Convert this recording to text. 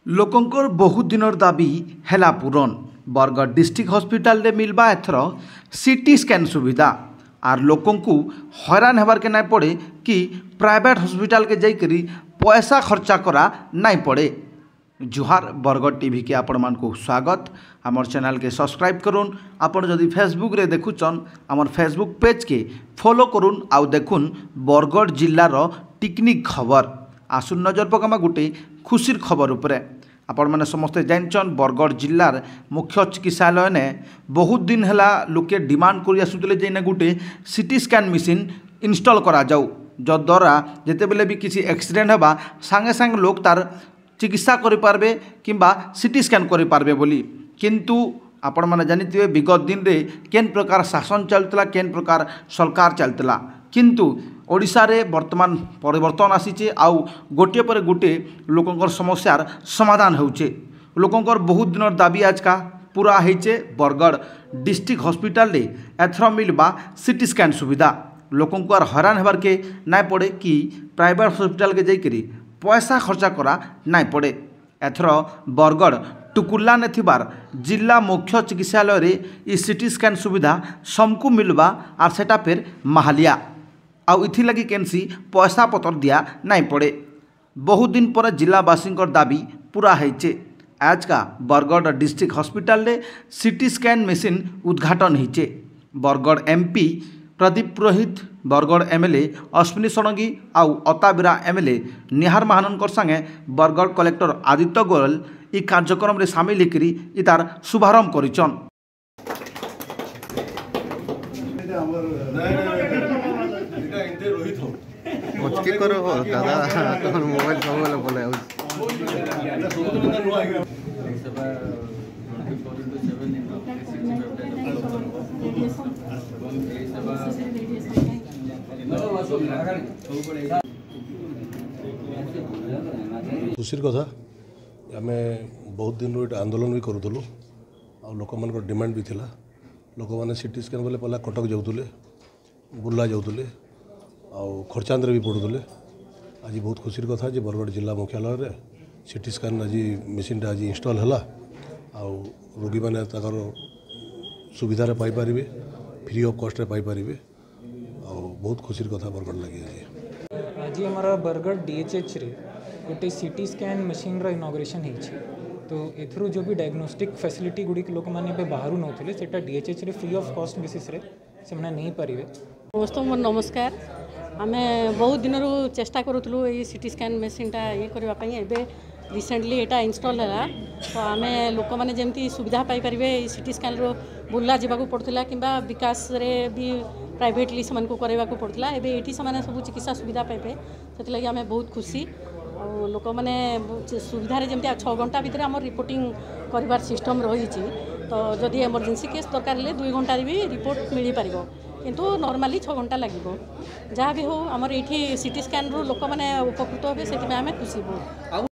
लोकंकर बहुत दिनर दाबी हैला पूरण। बरगढ़ डिस्ट्रिक्ट हॉस्पिटल रे मिलबा एथर सीटी स्कैन सुविधा आर लोकं को हैरान हेबार के नाई पड़े कि प्राइवेट हॉस्पिटल के जाइकरी पैसा खर्चा करा नाई पड़े। जुहार बरगढ़ टीवी के आपण मान को स्वागत। आमर चैनल के सब्सक्राइब करुन। आपण जदि फेसबुक रे देखुचन आमर फेसबुक पेज के फॉलो करुन आउ देखुन बरगढ़ जिल्लार टिकनिक खबर। आसुन नजर पकामा गोटे खुशीर खबर उपरे। आपण माने समस्ते जानछन बरगढ़ जिल्लार मुख्य चिकित्सालय ने बहुत दिन हैला लोके डिमांड करि आसुतले जे गोटे सीटी स्कैन मशीन इंस्टॉल करा जाऊ, जद्वारा जेते बेले भी किसी एक्सीडेंट हेबा सांगे सांगे लोक तार चिकित्सा करि पारबे किंबा सीटी स्कैन करि पारबे बोली। किंतु आपण माने जानिथिबे विगत दिन रे केन प्रकार शासन चलतला, केन प्रकार सरकार चलतला, किंतु ओडिशा रे वर्तमान परिवर्तन आसीचे। आउ गोटे पर गोटे लोकंकर समस्यार समाधान होउचे। लोकंकर बहुत दिनर दाबी आजका पूरा होइचे। बरगढ़ डिस्ट्रिक्ट हॉस्पिटल रे एथर मिलबा सीटी स्कैन सुविधा। लोकंकर हैरान हेबार के नाई पड़े कि प्राइवेट हॉस्पिटल के जाइकरी पैसा खर्चा करा नाई पड़े। एथर बरगढ़ टुकुला ने थिबार जिला मुख्य चिकित्सालय रे ई सीटी स्कैन सुविधा समकु मिलबा आर सेटा फिर महालिया आउ इथि लगी केनसी पैसा पतर दिया नाई पड़े। बहुत दिन पर जिलावासींकर दाबी पूरा होइचे। आज का बरगढ़ डिस्ट्रिक्ट हॉस्पिटल रे सीटी स्कैन मशीन उद्घाटन होइचे। बरगढ़ एमपी प्रदीप पुरोहित, बरगढ़ एमएलए अश्विनी षडंगी आउ अताबिरा एमएलए निहार महाननकर संगे बरगढ़ कलेक्टर आदित्य गोयल ई कार्यक्रम रे शामिल होकर ई तार शुभारंभ करिछन। करो हो दादा तो मोबाइल सबले बोले खुशी कथा आम बहुत दिन आंदोलन भी करूँ आ लोक मान डिमांड भी थिला। लोक मैंने सीटी स्कैन बोले पहला कटक जाऊे, बुर्ला जाऊे आउ खर्चांदे भी पड़ूले। आज बहुत खुशी कथा जे बरगढ़ जिला मुख्यालय रे सीटी स्कैन आज मशीन आज इंस्टॉल है। आउ रोगी मैंने ताकर सुविधा रे पाई पारिबे, फ्री ऑफ कॉस्ट रे पाई पारिबे। आउ बहुत खुशी कथा बरगढ़ लगी आज हमारा बरगढ़ डीएचएच रे गोटे सीटी स्कैन मशीन रो इनॉग्रेशन होइछि। तो एथरू जो भी डायग्नोस्टिक फैसिलिटी गुड़ी लोक मैंने बाहर नौले से डीएचएच रे फ्री ऑफ कॉस्ट बेसिस रे से नहीं पारे। समस्त मोर नमस्कार। आम बहुत दिन चेष्टा करूँ ये सीटी स्कैन मशीनटा ये करने रिसेंटली एटा इंस्टॉल है। तो आम लोक मैंने जमी सुविधा पाई सीटी स्कैन रो बुर्ला जावाक पड़ता कि विकास रे भी प्राइवेटली से करवा पड़ता। एवं ये सब चिकित्सा सुविधा पाइबे से आम बहुत खुशी। और लोक मैंने सुविधा जमी 6 घंटा भितर आम रिपोर्टिंग कर सिस्टम रही। तो जदि एमरजेंसी केस दरकार है 2 घंटा भी रिपोर्ट मिल पार, किंतु नॉर्मली 6 घंटा लगे। जहाँ भी हो आमर ये सीटी स्कैन रू लोक मैंने उपकृत हे से खुशी हो।